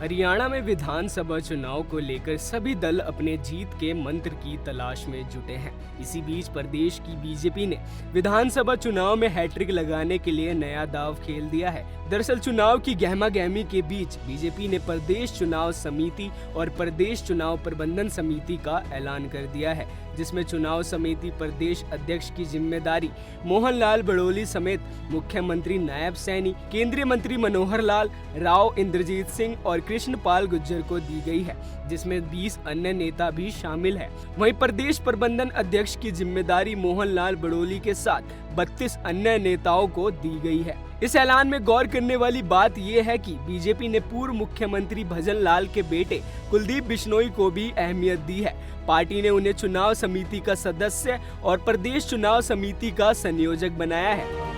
हरियाणा में विधानसभा चुनाव को लेकर सभी दल अपने जीत के मंत्र की तलाश में जुटे हैं। इसी बीच प्रदेश की बीजेपी ने विधानसभा चुनाव में हैट्रिक लगाने के लिए नया दांव खेल दिया है। दरअसल चुनाव की गहमागहमी के बीच बीजेपी ने प्रदेश चुनाव समिति और प्रदेश चुनाव प्रबंधन समिति का ऐलान कर दिया है, जिसमें चुनाव समिति प्रदेश अध्यक्ष की जिम्मेदारी मोहन लाल बड़ोली समेत मुख्यमंत्री नायब सैनी, केंद्रीय मंत्री मनोहर लाल, राव इंद्रजीत सिंह और कृष्ण पाल गुर्जर को दी गई है, जिसमें 20 अन्य नेता भी शामिल है। वहीं प्रदेश प्रबंधन अध्यक्ष की जिम्मेदारी मोहन लाल बड़ोली के साथ 32 अन्य नेताओं को दी गई है। इस ऐलान में गौर करने वाली बात यह है कि बीजेपी ने पूर्व मुख्यमंत्री भजन लाल के बेटे कुलदीप बिश्नोई को भी अहमियत दी है। पार्टी ने उन्हें चुनाव समिति का सदस्य और प्रदेश चुनाव समिति का संयोजक बनाया है।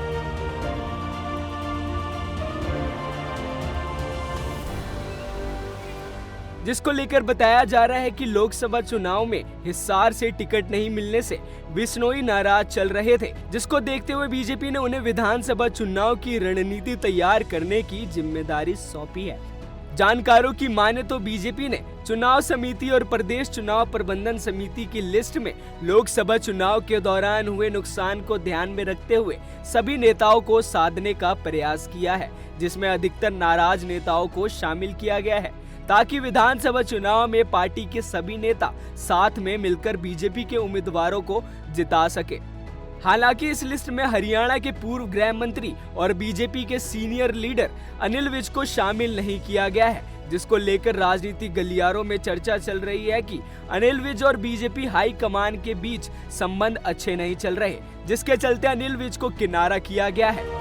जिसको लेकर बताया जा रहा है कि लोकसभा चुनाव में हिसार से टिकट नहीं मिलने से बिश्नोई नाराज चल रहे थे, जिसको देखते हुए बीजेपी ने उन्हें विधानसभा चुनाव की रणनीति तैयार करने की जिम्मेदारी सौंपी है। जानकारों की माने तो बीजेपी ने चुनाव समिति और प्रदेश चुनाव प्रबंधन समिति की लिस्ट में लोकसभा चुनाव के दौरान हुए नुकसान को ध्यान में रखते हुए सभी नेताओं को साधने का प्रयास किया है, जिसमें अधिकतर नाराज नेताओं को शामिल किया गया है, ताकि विधानसभा चुनाव में पार्टी के सभी नेता साथ में मिलकर बीजेपी के उम्मीदवारों को जिता सके। हालांकि इस लिस्ट में हरियाणा के पूर्व गृह मंत्री और बीजेपी के सीनियर लीडर अनिल विज को शामिल नहीं किया गया है, जिसको लेकर राजनीतिक गलियारों में चर्चा चल रही है कि अनिल विज और बीजेपी हाई कमान के बीच संबंध अच्छे नहीं चल रहे, जिसके चलते अनिल विज को किनारा किया गया है।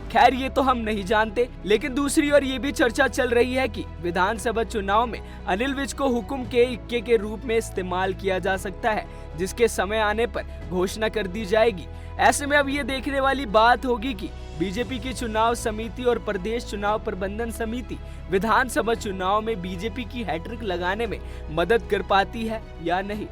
खैर ये तो हम नहीं जानते, लेकिन दूसरी ओर ये भी चर्चा चल रही है कि विधानसभा चुनाव में अनिल विज को हुक्म के इक्के के रूप में इस्तेमाल किया जा सकता है, जिसके समय आने पर घोषणा कर दी जाएगी। ऐसे में अब ये देखने वाली बात होगी कि बीजेपी की चुनाव समिति और प्रदेश चुनाव प्रबंधन समिति विधानसभा चुनाव में बीजेपी की हैट्रिक लगाने में मदद कर पाती है या नहीं।